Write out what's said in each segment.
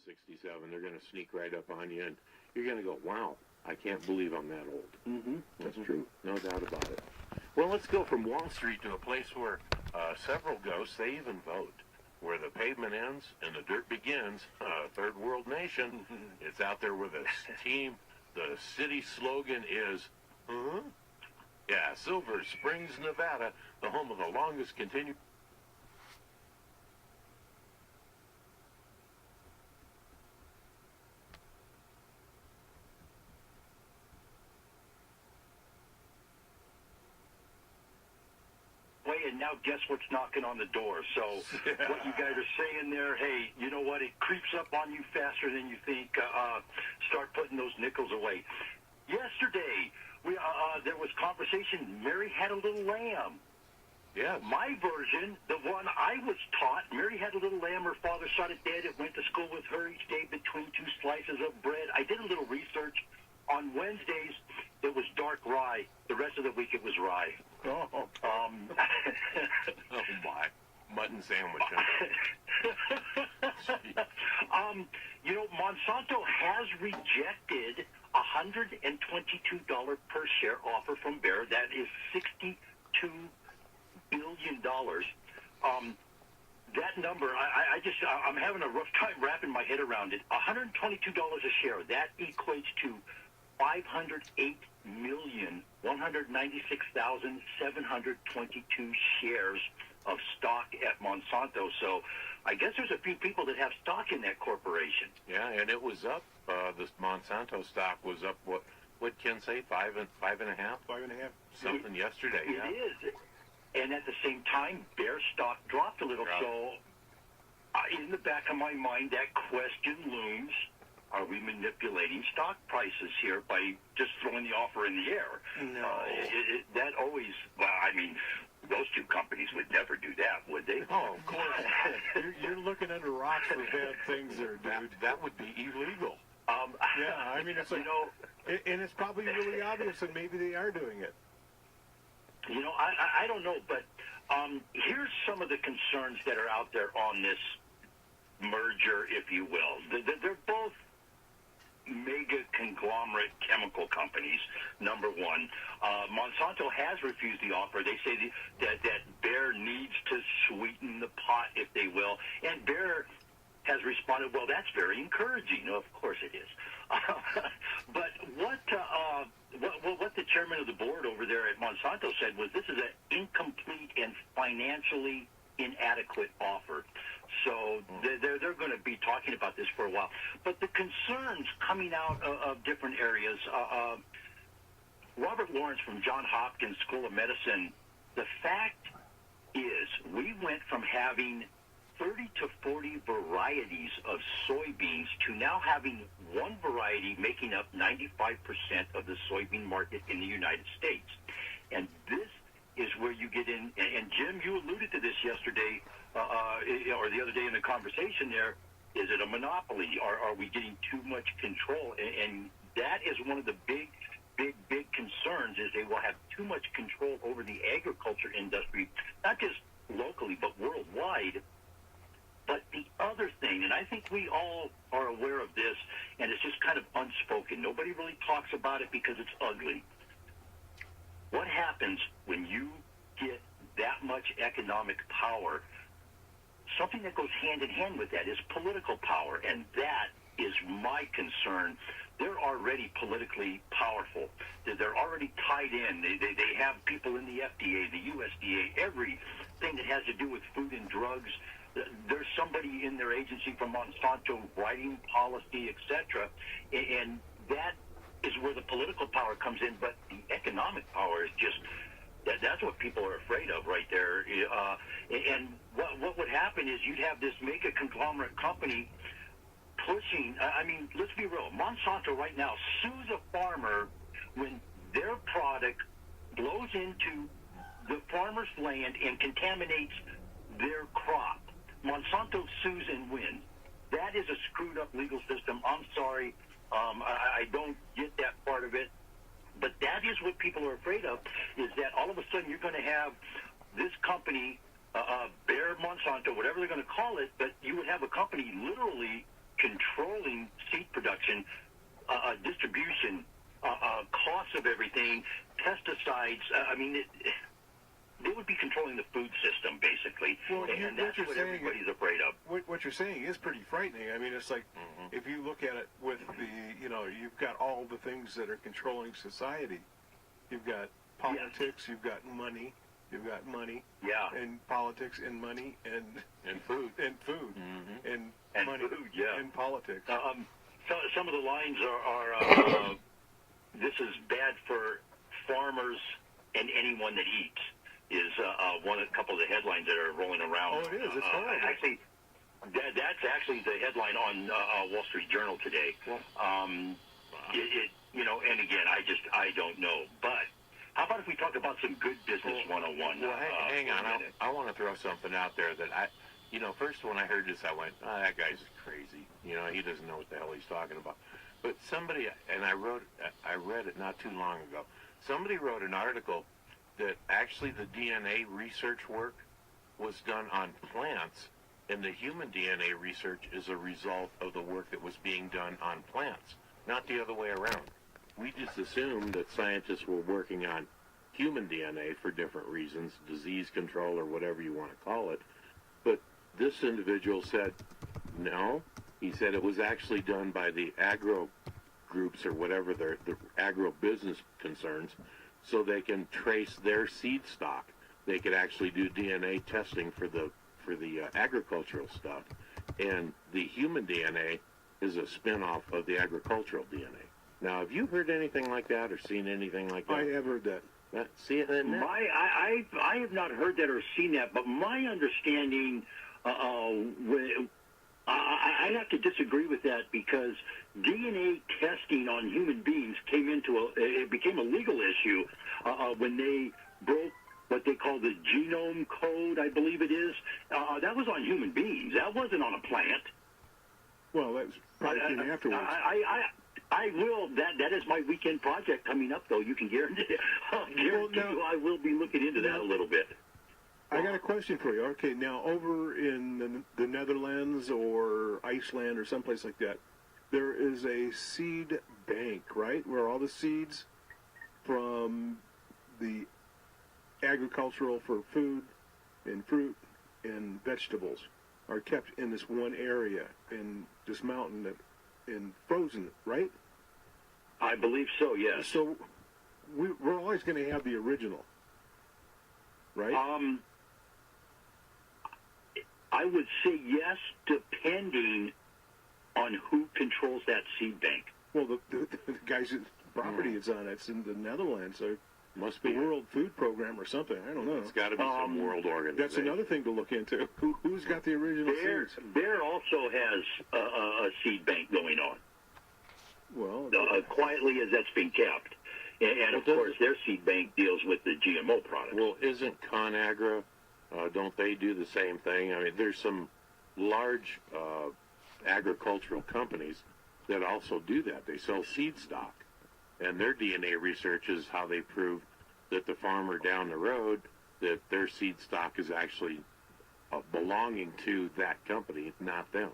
67, they're going to sneak right up on you, and you're going to go, wow, I can't believe I'm that old. Mm-hmm. That's true. No doubt about it. Well, let's go from Wall Street to a place where several ghosts, they even vote. Where the pavement ends and the dirt begins, third world nation. It's out there with a team. The city slogan is, huh? Yeah, Silver Springs, Nevada, the home of the longest continued. And now guess what's knocking on the door. So what you guys are saying there, hey, you know what? It creeps up on you faster than you think. Start putting those nickels away. Yesterday, there was conversation. Mary had a little lamb. Yeah. My version, the one I was taught, Mary had a little lamb. Her father shot it dead. It went to school with her each day between two slices of bread. I did a little research. On Wednesdays, it was dark rye. The rest of the week, it was rye. Oh, oh my. Mutton sandwich. You know, Monsanto has rejected a $122 per share offer from Bayer. That is $62 billion. That number, I'm having a rough time wrapping my head around it. $122 a share, that equates to 508,196,722 shares of stock at Monsanto. So I guess there's a few people that have stock in that corporation. Yeah, and it was up. This Monsanto stock was up, what Ken say, 5.5? 5.5. Something yesterday, yeah. It is. And at the same time, Bayer stock dropped a little. Right. So in the back of my mind, that question looms. Are we manipulating stock prices here by just throwing the offer in the air? No. That always, well, I mean, those two companies would never do that, would they? Oh, of course. You're looking under rocks for bad things there, dude. That would be illegal. Yeah, I mean, it's like, and it's probably really obvious that maybe they are doing it. You know, I don't know, but here's some of the concerns that are out there on this merger, if you will. They're both mega conglomerate chemical companies, number one. Monsanto has refused the offer. They say that Bayer needs to sweeten the pot, if they will. And Bayer has responded, well, that's very encouraging. No, of course it is. But what the chairman of the board over there at Monsanto said was this is an incomplete and financially inadequate offer. So they're going to be talking about this for a while. But the concerns coming out of different areas, Robert Lawrence from Johns Hopkins School of Medicine, the fact is we went from having 30 to 40 varieties of soybeans to now having one variety making up 95% of the soybean market in the United States. And this is where you get in, and Jim, you alluded to this yesterday, or the other day in the conversation there, is it a monopoly? Are we getting too much control? And that is one of the big concerns, is they will have too much control over the agriculture industry, not just locally, but worldwide. But the other thing, and I think we all are aware of this, and it's just kind of unspoken. Nobody really talks about it because it's ugly. What happens when you get that much economic power? Something that goes hand in hand with that is political power, and that is my concern. They're already politically powerful. They're already tied in. They have people in the FDA, the USDA, everything that has to do with food and drugs. There's somebody in their agency from Monsanto writing policy, etc. And that is where the political power comes in, but the economic power is just, that's what people are afraid of right there. And what would happen is you'd have this mega conglomerate company pushing, I mean, let's be real, Monsanto right now sues a farmer when their product blows into the farmer's land and contaminates their crop. Monsanto sues and wins. That is a screwed up legal system. I'm sorry. I don't get that part of it. But that is what people are afraid of, is that all of a sudden you're going to have this company, Bayer, Monsanto, whatever they're going to call it, but you would have a company literally costs of everything, pesticides. They would be controlling the food system, basically, Well, and that's what everybody's afraid of. What you're saying is pretty frightening. I mean, it's like if you look at it with you've got all the things that are controlling society. You've got politics, you've got money, Yeah. and politics and money and food and money food, yeah. and politics. So some of the lines are this is bad for farmers and anyone that eats. Is a couple of the headlines that are rolling around. Oh, it is. It's horrible. Actually, that's actually the headline on Wall Street Journal today. Well, and again, I don't know. But how about if we talk about some good business 101? Well, hang on. I want to throw something out there that first when I heard this, I went, oh, that guy's crazy. He doesn't know what the hell he's talking about. But somebody, and I read it not too long ago. Somebody wrote an article that actually the DNA research work was done on plants, and the human DNA research is a result of the work that was being done on plants, not the other way around. We just assumed that scientists were working on human DNA for different reasons, disease control or whatever you want to call it. But this individual said, no. He said it was actually done by the agro groups or whatever, the agro-business concerns, so they can trace their seed stock. They could actually do DNA testing for the agricultural stuff, and the human DNA is a spin-off of the agricultural DNA. Now, have you heard anything like that or seen anything like that? I have heard that. See it in that? I have not heard that or seen that, but my understanding, I have to disagree with that because DNA testing on human beings it became a legal issue when they broke what they call the genome code, I believe it is. That was on human beings. That wasn't on a plant. Well, that was probably came afterwards. I will. That is my weekend project coming up, though. You can guarantee. I will be looking into that a little bit. I got a question for you. Okay, now over in the Netherlands or Iceland or someplace like that, there is a seed bank, right, where all the seeds from the agricultural for food and fruit and vegetables are kept in this one area in this mountain and frozen, right? I believe so, yes. So we're always going to have the original, right? I would say yes, depending on who controls that seed bank. Well, the guy's property it's on, it's in the Netherlands. So must be the World Food Program or something. I don't know. It's got to be some world organization. That's another thing to look into. Who's got the original seeds? Bear also has a seed bank going on. Well, quietly as that's been kept. And of course, their seed bank deals with the GMO products. Well, isn't ConAgra, don't they do the same thing? I mean, there's some large agricultural companies that also do that. They sell seed stock. And their DNA research is how they prove that the farmer down the road, that their seed stock is actually belonging to that company, not them.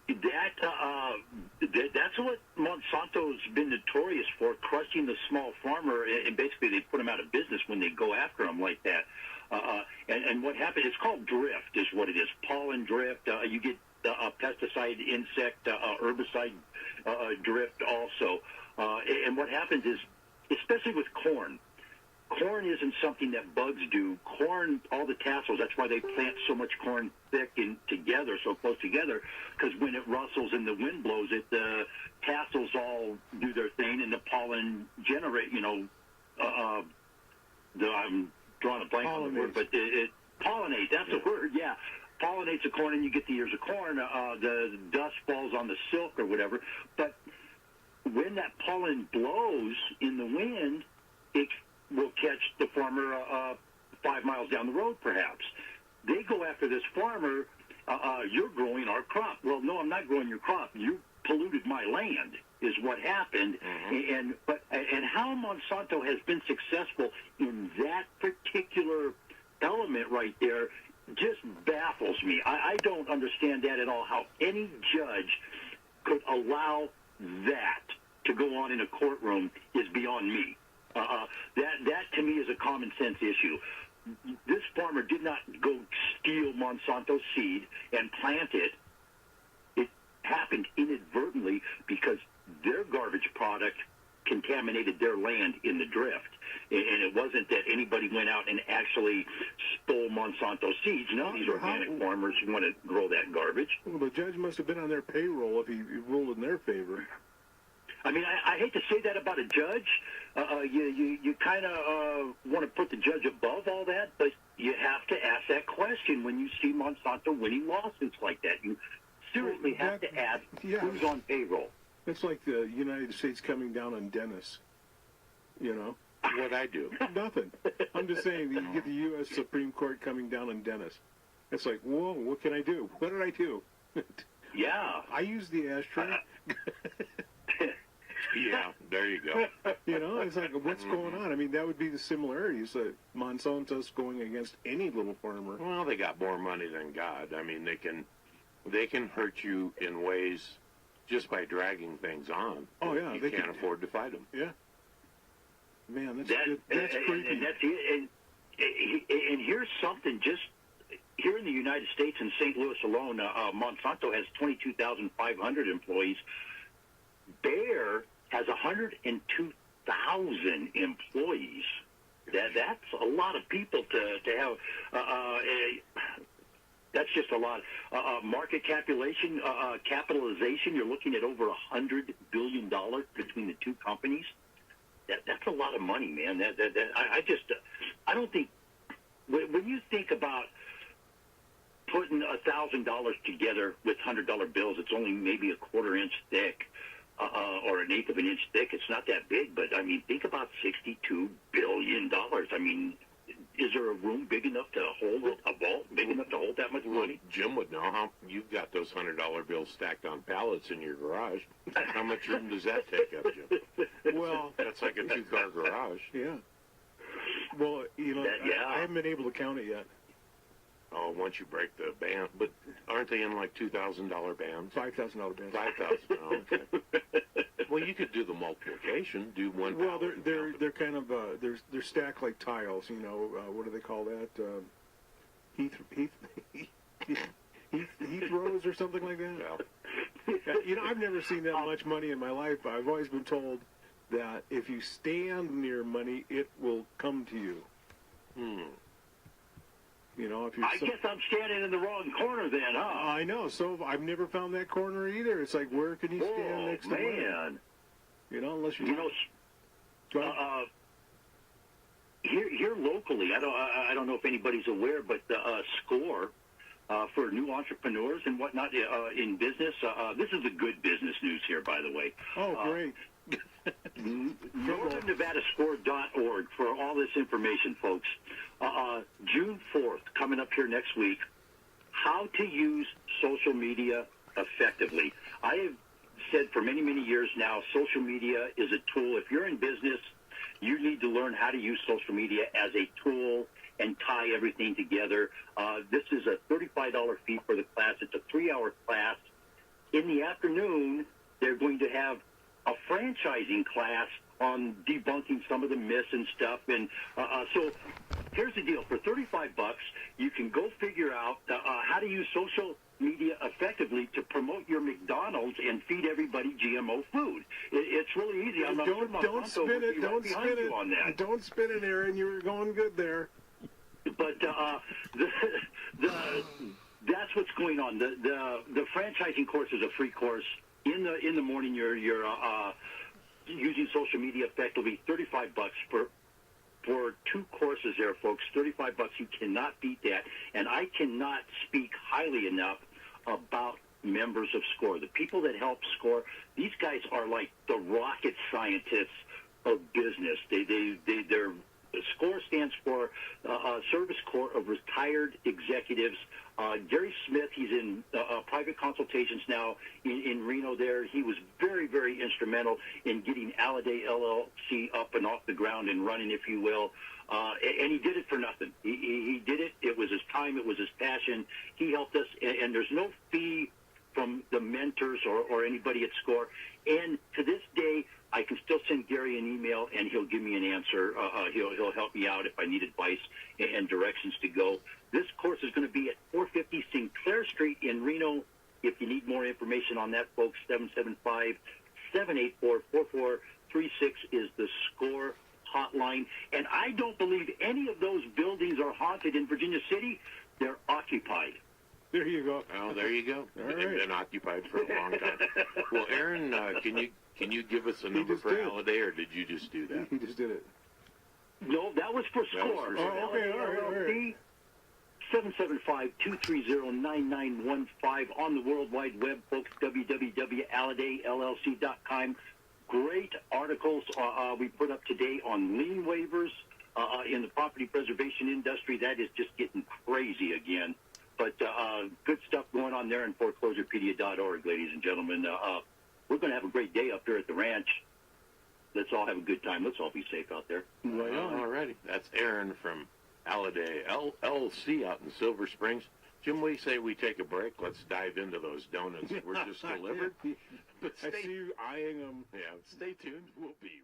That's what Monsanto's been notorious for, crushing the small farmer, and basically they put them out of business when they go after them like that. And what happened, it's called drift is what it is, pollen drift. You get pesticide, insect, herbicide drift also. And what happens is, especially with corn isn't something that bugs do. Corn, all the tassels, that's why they plant so much corn thick and together, so close together, because when it rustles and the wind blows it, the tassels all do their thing and the pollen generate, I'm drawing a blank on the word, but it pollinates, that's the word, yeah. Pollinates the corn and you get the ears of corn, the dust falls on the silk or whatever, but when that pollen blows in the wind, it will catch the farmer 5 miles down the road, perhaps. They go after this farmer, you're growing our crop. Well, no, I'm not growing your crop. You polluted my land, is what happened. Mm-hmm. And how Monsanto has been successful in that particular element right there just baffles me. I don't understand that at all, how any judge could allow that to go on in a courtroom is beyond me. That to me is a common sense issue. This farmer did not go steal Monsanto seed and plant it. It happened inadvertently because their garbage product contaminated their land in the drift. And it wasn't that anybody went out and actually stole Monsanto seeds. No, these organic farmers want to grow that garbage. Well, the judge must have been on their payroll if he ruled in their favor. I mean, I hate to say that about a judge. You kind of want to put the judge above all that, but you have to ask that question when you see Monsanto winning lawsuits like that. You seriously have to ask who's on payroll. It's like the United States coming down on Dennis, you know? What'd I do? Nothing. I'm just saying that you get the U.S. Supreme Court coming down on Dennis. It's like, whoa, what can I do? What did I do? Yeah. I used the ashtray. Yeah, there you go. You know, it's like, what's going on? I mean, that would be the similarities that Monsanto's going against any little farmer. Well, they got more money than God. I mean, they can hurt you in ways just by dragging things on. Oh, yeah. You can't afford to fight them. Yeah. Man, that's creepy. And that's it. And here's something, just here in the United States, in St. Louis alone, Monsanto has 22,500 employees. Bayer has 102,000 employees. That's a lot of people to have. That's just a lot. Market capitalization, you're looking at over $100 billion between the two companies. That's a lot of money, man. I don't think, when you think about putting $1,000 together with $100 bills, it's only maybe a quarter inch thick, or an eighth of an inch thick. It's not that big, but I mean, think about $62 billion. I mean, is there a room big enough to hold a vault big enough to hold that much money? Jim would know how you've got those $100 bills stacked on pallets in your garage. How much room does that take up, Jim? Well, that's like a 2-car garage. Yeah. Well, you know, I haven't been able to count it yet. Oh, once you break the band, but aren't they in like $2,000 bands? $5,000 bands. 5,000. Oh, okay. Well, you could do the multiplication. Do one. Well, they're kind of they're stacked like tiles. You know, what do they call that? Heath rows or something like that. Well, you know, I've never seen that much money in my life. I've always been told that if you stand near money, it will come to you. You know, if you. I guess I'm standing in the wrong corner then, huh? I know. So I've never found that corner either. It's like, where can you stand next to money? Man. You know, unless you. You know. Here locally, I don't know if anybody's aware, but SCORE for new entrepreneurs and whatnot in business. This is the good business news here, by the way. Oh, great. NorthernNevadaScore.org for all this information, folks. June 4th, coming up here next week, how to use social media effectively. I have said for many, many years now, social media is a tool. If you're in business, you need to learn how to use social media as a tool and tie everything together. This is a $35 fee for the class. It's a 3-hour class. In the afternoon, they're going to have a franchising class on debunking some of the myths and stuff. And so here's the deal. For $35, you can go figure out how to use social media effectively to promote your McDonald's and feed everybody GMO food. It's really easy. I'm not sure don't spin it. Don't spin it. On that. Don't spin it, Aaron. You were going good there. But that's what's going on. The franchising course is a free course. In the morning, you're using social media effectively. $35 for 2 courses there, folks. $35. You cannot beat that. And I cannot speak highly enough about members of SCORE. The people that help SCORE, these guys are like the rocket scientists of business. They're SCORE stands for Service Corps of Retired Executives. Gary Smith, he's in private consultations now in Reno there. He was very, very instrumental in getting Alladay LLC up and off the ground and running, if you will. And he did it for nothing. He did it. It was his time. It was his passion. He helped us. And there's no fee from the mentors or anybody at SCORE. And to this day, I can still send Gary an email, and he'll give me an answer. He'll help me out if I need advice and directions to go. This course is going to be at 450 Sinclair Street in Reno. If you need more information on that, folks, 775-784-4436 is the SCORE hotline. And I don't believe any of those buildings are haunted in Virginia City. They're occupied. There you go. Oh, there you go. All They've right. been occupied for a long time. Well, Aaron, can you give us a number just for did. Halliday, or did you just do that? He just did it. No, that was for That was SCORE. for SCORE. Oh, okay, all right. 775-230-9915 on the World Wide Web, folks, www.alladayllc.com. Great articles we put up today on lien waivers in the property preservation industry. That is just getting crazy again. But good stuff going on there in foreclosurepedia.org, ladies and gentlemen. We're going to have a great day up there at the ranch. Let's all have a good time. Let's all be safe out there. Right on. All righty. That's Aaron from Halliday LLC out in Silver Springs. Jim, we say we take a break. Let's dive into those donuts that were just delivered. But I see you eyeing them. yeah, stay tuned. We'll be